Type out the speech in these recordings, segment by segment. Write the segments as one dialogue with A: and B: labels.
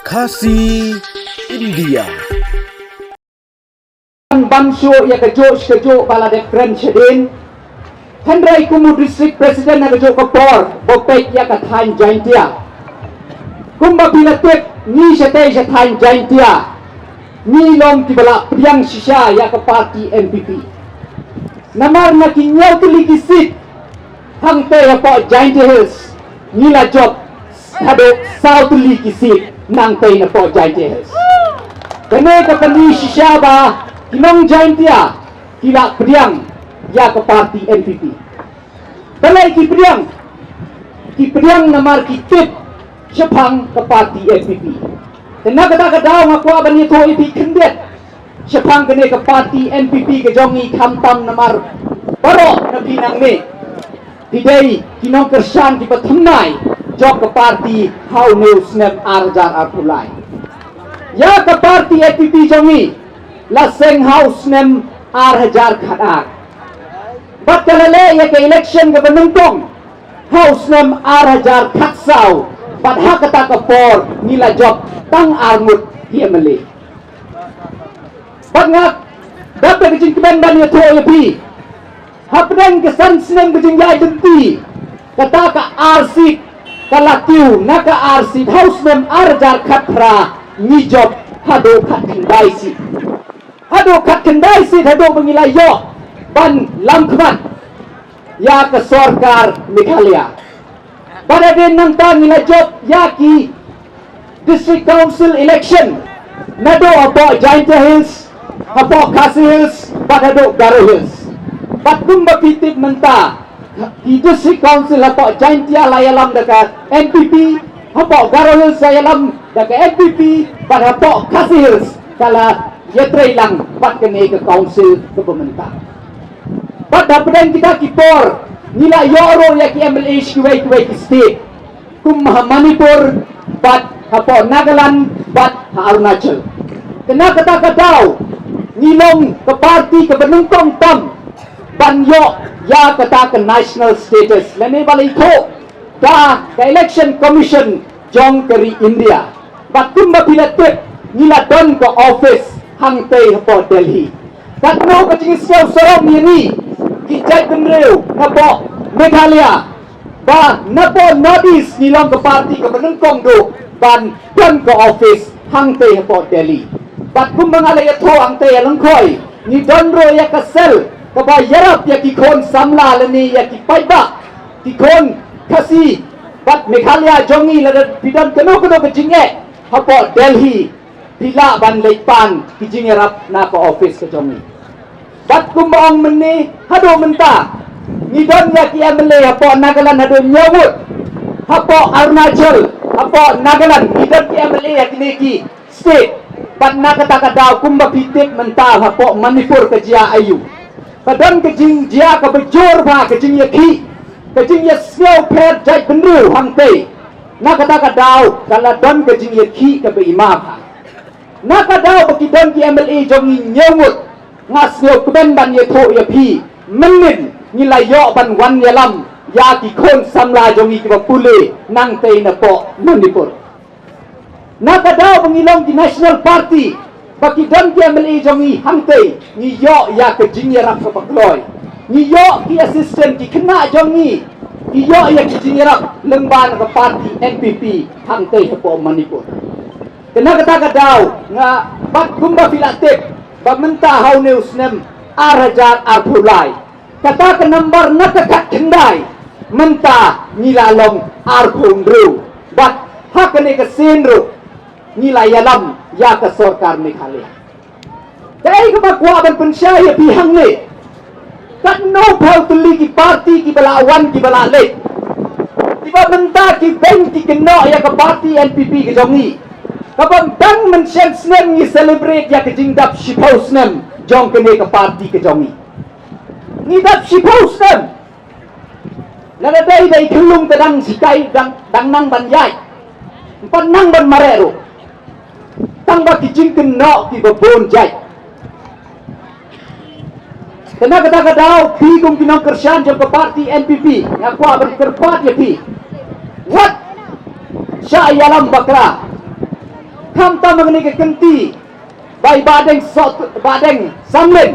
A: Kasih India.
B: Bangsu ya kejo bala de friend sedin. Hendrai kumu district president na kejo kapor bopek ya ka than jaintia. Kumba bilatek ni sete je than jaintia. Ni long ki bala priang shisha ya ka party MPP. Namar na kinyau keliki sit hang te ya po jaintia hills. Ni la job hado south liki sit nang te na po jaintia hills. Kene ka pani shisha ba Kinong jaintia kila priang ya ke parti NPP. Balai ki priang namar ki tip Sepang ke parti NPP. Kena kata daw ngaku abani to ipi kendet. Sepang kene ke parti NPP ke jongi kamtam namar baro na pinang ni. Tidai kinong kersan ki pathumnai jok ke parti how news nem arjar arpulai. Ya ke parti NPP jongi Laseng house nem ar-hajar khadak. Bat kalale ya ke election ke penungtong house nem ar-hajar khatsau. Bat hakata ke por nila job tang armut hiamale. Bat ngak dapat kejing kemen ban ya to ya pi. Hapdeng ke san snem kejing ya denti. Kata ka arsip kalatiu naka arsip house nem ar-hajar khatra ni job hado khatin baisi. Hado kat kendai sit hado mengilai yo ban lamkman ya ke sorkar Meghalaya. Pada din nang ta ngilai job ya ki district council election nado apo Jaintia Hills apo Khasi Hills pada Garo Hills. Batum bapitit menta di district council apo Jaintia layalam dekat NPP apo Garo Hills layalam dekat NPP pada apo Khasi Hills kala ya lang pat kene ke council ke pemerintah. Pat dapat kita kipor nila yoro ya ki MLA kuwai ki state. Kum Manipur bat hapo Nagaland bat Arunachal. Kena kata daw nilong ke parti ke penungkong tam banyo ya kata ke national status. Lene balai ko da ke election commission jong keri India. Bat kum bapilatek nila don ke office hang tei hapo Delhi. Katno kacing Siew sorong ni kijai benreu napo Meghalaya ba napo Northeast nilong ke parti ke penungkong do ban don ke office hang tei hapo Delhi. Bat kumbang alay ato ang tei alangkoy ni donro ya kasel kaba yarap ya ki Khun samla lani ya ki paiba ki Khun kasi bat Meghalaya jongi lada bidan kano kacing hapo Delhi Pila ban leipan kijing erap na ko office ke jongi. Bat kumbang meni hado menta. Ni don ya ki MLA hapo Nagaland hado nyawut. Hapo Arunachal, hapo Nagaland ni don ki MLA ya ki state. Bat nakata daw kumba pitik menta hapo Manipur ke jia ayu. Padon kijing jia ke bejur ba kijing ya ki. Kijing ya Siew pet jai benru hang tei. Nakata daw kala don kijing ya ki ke beimam ha. Naka daw bakidon ki MLA jongi nyawut ngas yo kben ban ye tho ya pi menin nilayo ban wan yalam ya ki Khun samla jongi ki pule nang tei na po Manipur. Naka daw bangilong ki national party bakidon ki MLA jongi hangtei ni yo ya ke jingerap ka bakloy ni yo ki assistant ki kena jongi ni yo ya ki jingerap lengban ka party NPP hangtei ka po Manipur. Kena kata daw nga bat kumba filatik bamenta how news nem arajar arpulai kata ke number nakakat kendai menta nilalong arpundru bat hakane ke senru nilayalam ya ke sorkar Meghalaya. Kaya ke bakwa ban pensyaya pihang ni kat no pau tuli ki parti ki balawan ki balalik tiba menta ki bank ki kena ya ke parti NPP ke jongi. Kapag dang men-shen snem ni celebrate ya kejing dap shipau snem jong kene ke parti ke jongi. Ni dap shipau snem. Lada day day kelung tadang Hikai dang nang banyai. Empat nang ban marero. Tangba kejing kena ki babon jai. Kena kata daw pi kung kinong kersan jong ke parti NPP. Ngaku abang kerpat ya pi. What? Sya yalam bakra. Kam ta mengenai ke kenti bai badeng samlen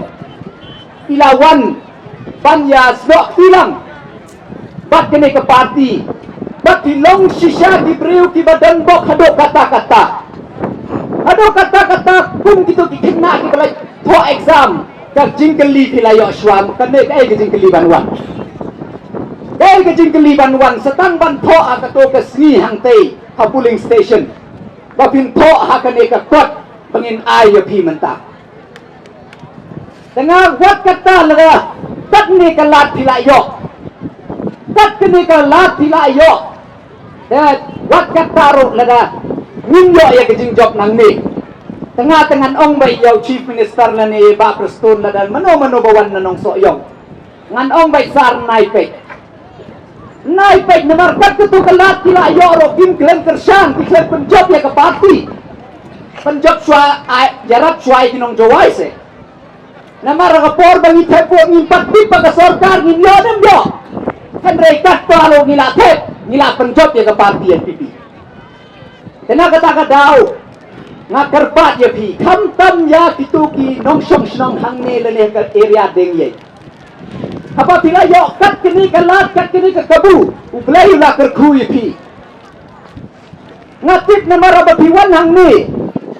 B: ilawan banya slok Kylliang bat kene ke parti bat dilong shisha di breu ki badan bok hado kata-kata pun gitu kena ki balai to exam ka jingkeli pilayo swam kene ke jingkeli banwan ke jingkeli banwan setang ban to akato ke sni hangtei ha polling station bapin to ha kene ka kot pengin ayo pi mentah tengah wat kata lega kat ni kalat pilayo kat kene kalat pilayo dan wat kata ro lega ninyo ya kejing job nang ni tengah-tengah ong bai yau chief minister na ni ba prestun la dan mano bawan na nong soyong ngan ong bai sar naipek namar kat tu kalat pilayo ro kim klen kersan klen penjob ya ke parti penjob swa jarap swai kinong jawai se namar rapor bangi tepo ngimpat pipa ke sorkar nginyo dem yo kan rekat palo ngila tep ngila penjob ya ke parti NPP kena kata daw ngakarpat ya pi kam tam ya pituki nong song snong hangne lele ke area deng ye apa pila yo kat kini kalat kat kini ke kabu ublay la kerku ya pi ngatit namar abapiwan hangne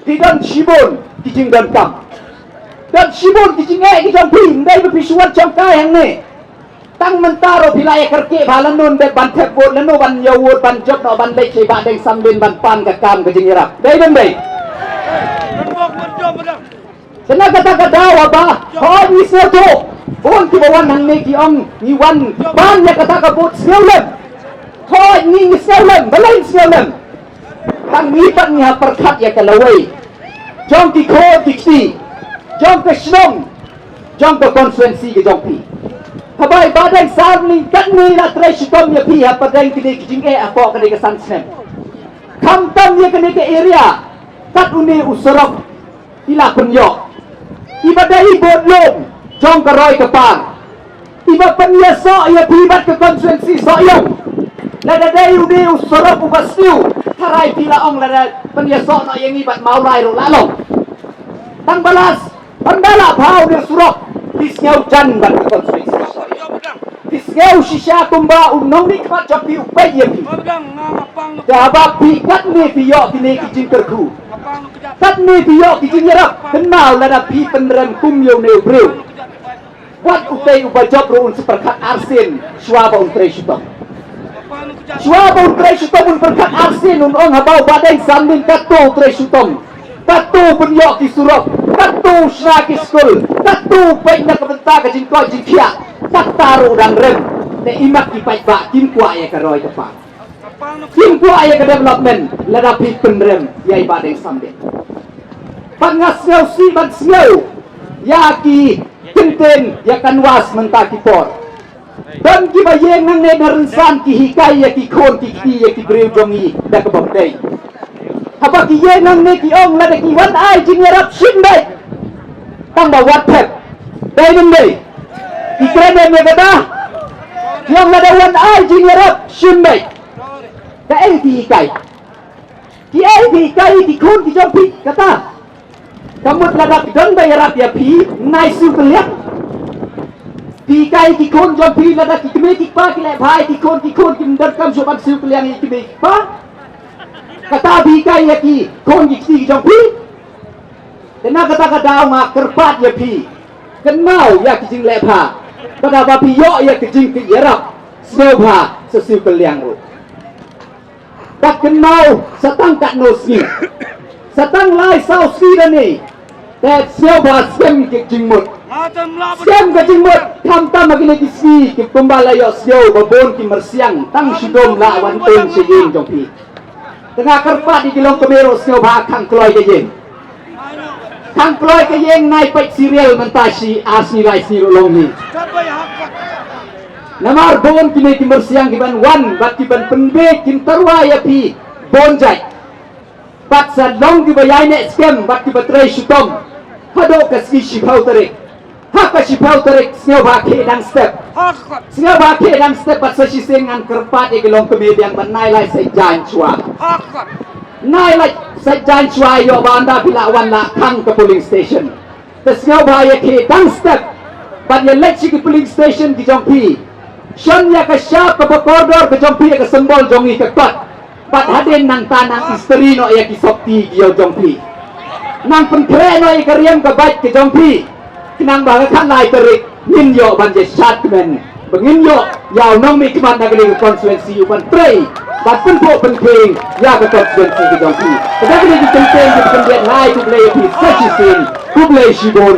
B: tidak sibon kijing dan kam dan sibon kijing kijang pi ndai bepisuan cangkai hangne tang mentaro pilaya kerke balan nun de ban tepot leno ban yawur ban job no ban lek ba deng samlin ban pan ka kam ke jingirap dai dem dai sena kata dawa ba ho ni soto bon ki bawan nang ne ki ong ni wan ban ya kata ka bot seulen ho ni seulen balain seulen tang ni pan ni ha perkat ya kalawai jong ki ko ki jong ke snong jong ke konstituensi ke jong pi habai badang sarni kan ni la tres tom ya pi ha padang kini kijing apa kini ke sansem kam tam ya kini ke area kat uni usorok ila kunyo iba dai bodlom jong ke roy ke par iba penyeso ya pi bat ke konstituensi soyong lada dai uni usorok uba Siew tarai pila ong lada penyeso no yang ibat maurai ro lalong tang balas pandala bau dia surok disnyau jan bat ke konstituensi disnyau shisha tumba unong ni kat japi upai ya pi jabab pi kat ni piyo kini kijing terku kat ni piyo kijing yarap kenal lada pi penrem kumyo ne breu wat upai ubajab roun seperkat arsin swaba untre syutong swaba untre syutong un perkat arsin un ong habau badeng sambin katu untre syutong katu penyo ki surok katu syaki skul katu baik na kebentar ke jingkau jingkia taru dan rem te imak ki pai ba kim kwa ya karoi ke pa kim kwa ya ke development lada pi penrem ya ibadeng sambin pangasau si ban siau ya ki kenten ya kanwas mentaki por dan ki bayeng nang ne narensan ki hikai ya ki khon ki ya ki breu jongi da ke bokdei apa ki ye nang ne ki ong lada ki wan ai jingerap Shim dai tangba wat pep dai nem dai ikrene me gada yang lada wan ai jingerap Shim dai da ki hikai ki khon ki jong pi kata kamu lada don bayarap ya pi nai su keliak Hikai ki khon jong pi lada ki keme ki pa ki le bhai ki khon ki ndar kam so bak su keliang ki keme pa kata Hikai ya ki khon ki jong pi dena kata daw ma kerpat ya pi kenau ya ki jing le pha pada ba pi yo ya ki jing ki yarap seu pha se su keliang ro tak kenau satang kat no ski satang lai sau ski da niแต่เชี่ยวบาเซมกิจมดเซมกิจมดทำตามกิเลสสีกิคุมบาลายเชี่ยวบบนกิมรเสียงตั้งชิดมละวันต้นเชียงจงพีตงาkerpa di kilong kamero ชี่ยวบาขังกลอยกะเยงขังกลอยกะเยงนายเป็ดซีเรียลมันตาชีอาสนีไรซีโรลงนี่นามารบนกิเลสกิมรเสียงกิบันวันบัดกิบันเป็นเบกิมตรวายพีบนใจบัดสัดลงกิบยายเนสเกมบัดกิบัตรชุตมhado kasi shipau tarik haka shipau tarik sneo ba ke dang step bat sa shising an kerpat e gelong komedian ban nai lai sai jan chua nai like sajan chwai yo banda bila wan la kang ke polling station the sngau bhai ke dang step but ye let chi ke polling station ki jong pi shon ya ka sharp ke corridor ke jong pi ke symbol jong i ke kot but haden nang tanang isteri no ya ki sokti yo jong pi nang penkre no ya ke riam ke bait ke jong pi kinang ba ka lai terik nin yo ban je shatmen bengin yo yau nong mi kemat nagari konstituensi upan prei bat pun po penting ya ke konstituensi ke jong pi tetapi di penting di pendian lai tu play pi sechisin tu play shibon